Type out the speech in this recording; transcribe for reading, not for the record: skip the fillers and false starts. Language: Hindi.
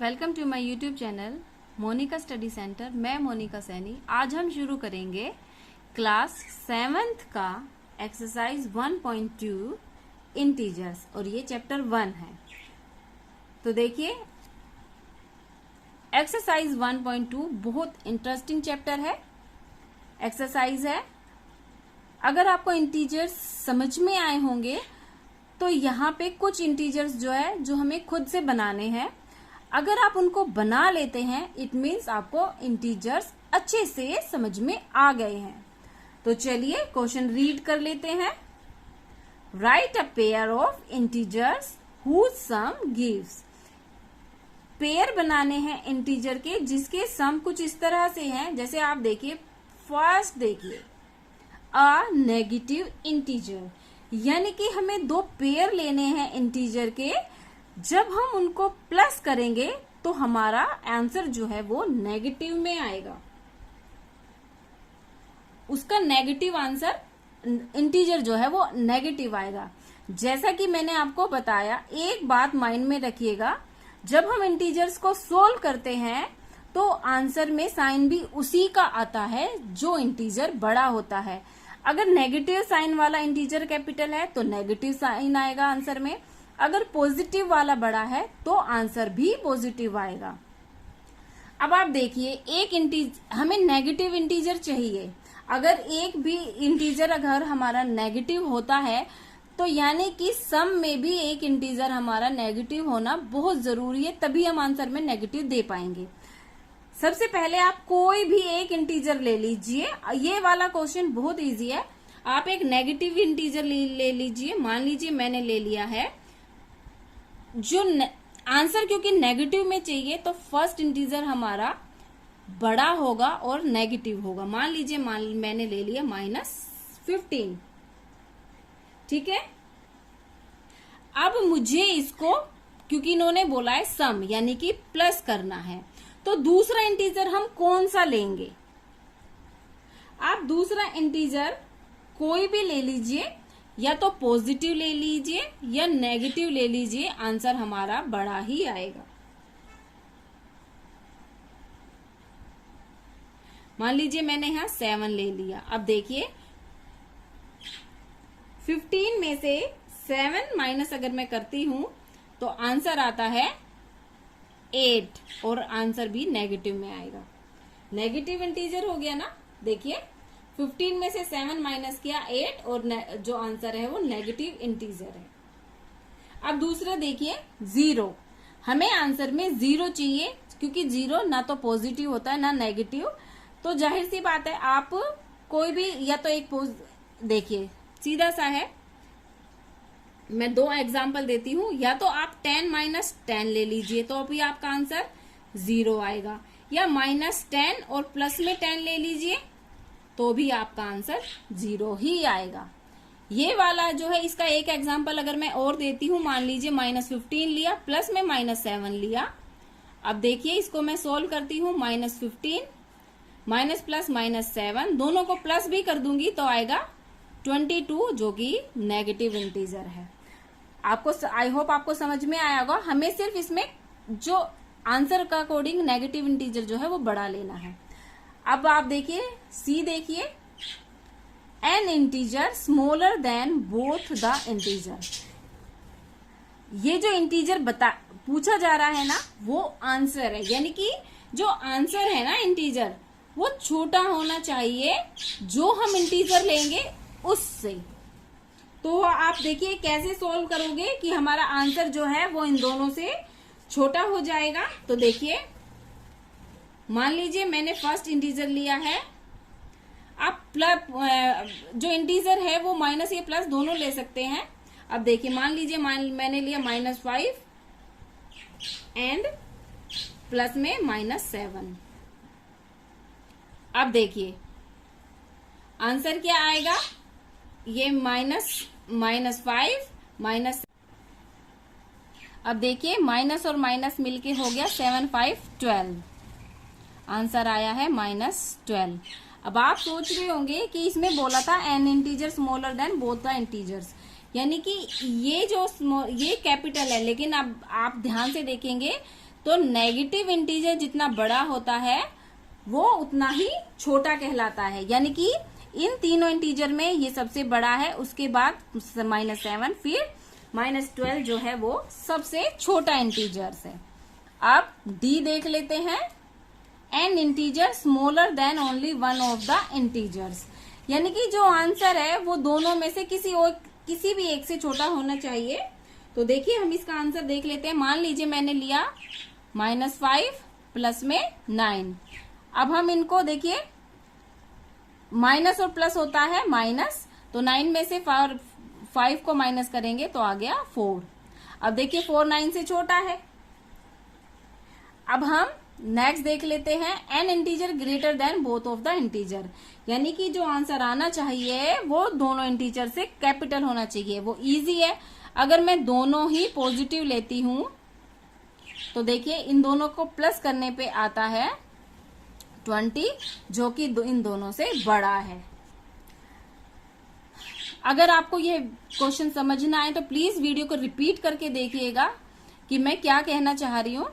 Welcome to my YouTube channel Monika study centre. मैं मोनिका सैनी। आज हम शुरू करेंगे क्लास 7th का एक्सरसाइज 1.2 इंटीजर्स और ये चैप्टर 1 है। तो देखिए एक्सरसाइज 1.2 बहुत इंटरेस्टिंग चैप्टर है, एक्सरसाइज है। अगर आपको इंटीजर्स समझ में आए होंगे तो यहाँ पे कुछ इंटीजर्स जो है जो हमें खुद से बनाने हैं। अगर आप उनको बना लेते हैं इट मीन्स आपको इंटीजर्स अच्छे से समझ में आ गए हैं। तो चलिए क्वेश्चन रीड कर लेते हैं। Write a pair of integers whose sum gives. Pair बनाने हैं इंटीजर के जिसके सम कुछ इस तरह से हैं। जैसे आप देखिए, फर्स्ट देखिए अ नेगेटिव इंटीजर, यानी कि हमें दो पेयर लेने हैं इंटीजर के। जब हम उनको प्लस करेंगे तो हमारा आंसर जो है वो नेगेटिव में आएगा। उसका नेगेटिव आंसर इंटीजर जो है वो नेगेटिव आएगा। जैसा कि मैंने आपको बताया, एक बात माइंड में रखिएगा, जब हम इंटीजर्स को सोल्व करते हैं तो आंसर में साइन भी उसी का आता है जो इंटीजर बड़ा होता है। अगर नेगेटिव साइन वाला इंटीजर कैपिटल है तो नेगेटिव साइन आएगा आंसर में। अगर पॉजिटिव वाला बड़ा है तो आंसर भी पॉजिटिव आएगा। अब आप देखिए, हमें नेगेटिव इंटीजर चाहिए। अगर एक भी इंटीजर अगर हमारा नेगेटिव होता है तो यानी कि सम में भी एक इंटीजर हमारा नेगेटिव होना बहुत जरूरी है, तभी हम आंसर में नेगेटिव दे पाएंगे। सबसे पहले आप कोई भी एक इंटीजर ले लीजिए। ये वाला क्वेश्चन बहुत इजी है। आप एक नेगेटिव इंटीजर ले लीजिए। मान लीजिए मैंने ले लिया है, जो आंसर क्योंकि नेगेटिव में चाहिए तो फर्स्ट इंटीजर हमारा बड़ा होगा और नेगेटिव होगा। मान लीजिए मैंने ले लिया -15, ठीक है। अब मुझे इसको, क्योंकि इन्होंने बोला है सम यानी कि प्लस करना है, तो दूसरा इंटीजर हम कौन सा लेंगे। आप दूसरा इंटीजर कोई भी ले लीजिए, या तो पॉजिटिव ले लीजिए या नेगेटिव ले लीजिए, आंसर हमारा बड़ा ही आएगा। मान लीजिए मैंने यहां 7 ले लिया। अब देखिए 15 में से 7 माइनस अगर मैं करती हूं तो आंसर आता है 8 और आंसर भी नेगेटिव में आएगा। नेगेटिव इंटीजर हो गया ना। देखिए 15 में से 7 माइनस किया 8 और जो आंसर है वो नेगेटिव इंटीजर है। अब दूसरा देखिए 0, हमें आंसर में 0 चाहिए क्योंकि 0 ना तो पॉजिटिव होता है ना नेगेटिव। तो जाहिर सी बात है आप कोई भी, या तो एक देखिए सीधा सा है, मैं 2 एग्जाम्पल देती हूं। या तो आप 10 माइनस 10 ले लीजिए तो अभी आपका आंसर 0 आएगा, या -10 और प्लस में 10 ले लीजिए तो भी आपका आंसर 0 ही आएगा। ये वाला जो है, इसका एक एग्जाम्पल अगर मैं और देती हूं, मान लीजिए -15 लिया, प्लस में -7 लिया। अब देखिए इसको मैं सोल्व करती हूं, -15 माइनस प्लस -7 दोनों को प्लस भी कर दूंगी तो आएगा 22, जो कि नेगेटिव इंटीजर है। आपको आई होप आपको समझ में आया होगा। हमें सिर्फ इसमें जो आंसर का अकॉर्डिंग नेगेटिव इंटीजर जो है वो बढ़ा लेना है। अब आप देखिए सी, देखिए N integer smaller than both the integer. ये जो इंटीजर पूछा जा रहा है ना वो आंसर है, यानी कि जो आंसर है ना इंटीजर वो छोटा होना चाहिए जो हम इंटीजर लेंगे उससे। तो आप देखिए कैसे सॉल्व करोगे कि हमारा आंसर जो है वो इन दोनों से छोटा हो जाएगा। तो देखिए मान लीजिए मैंने फर्स्ट इंटीजर लिया है। आप जो इंटीजर है वो माइनस या प्लस दोनों ले सकते हैं। अब देखिए मान लीजिए मैंने लिया -5 एंड प्लस में -7। अब देखिए आंसर क्या आएगा, ये -5 माइनस, अब देखिए माइनस और माइनस मिलके हो गया 7 5 12, आंसर आया है -12। अब आप सोच रहे होंगे कि इसमें बोला था N integer smaller than both the integers, यानी कि ये कैपिटल है, लेकिन अब आप ध्यान से देखेंगे तो नेगेटिव इंटीजर जितना बड़ा होता है वो उतना ही छोटा कहलाता है। यानी कि इन तीनों इंटीजर में ये सबसे बड़ा है, उसके बाद -7, फिर -12 जो है वो सबसे छोटा इंटीजर्स है। अब डी देख लेते हैं, N integer smaller than only one of the integers. यानी कि जो आंसर है वो दोनों में से किसी भी एक से छोटा होना चाहिए। तो देखिए हम इसका आंसर देख लेते हैं। मान लीजिए मैंने लिया -5 प्लस में 9। अब हम इनको देखिए, माइनस और प्लस होता है माइनस, तो 9 में से 5 को माइनस करेंगे तो आ गया 4। अब देखिए 4 9 से छोटा है। अब हम नेक्स्ट देख लेते हैं, N integer greater than both of the integer. यानी कि जो आंसर आना चाहिए वो दोनों इंटीजर से कैपिटल होना चाहिए। वो इजी है। अगर मैं दोनों ही पॉजिटिव लेती हूं तो देखिए इन दोनों को प्लस करने पे आता है 20, जो कि इन दोनों से बड़ा है। अगर आपको ये क्वेश्चन समझना है तो प्लीज वीडियो को रिपीट करके देखिएगा कि मैं क्या कहना चाह रही हूं।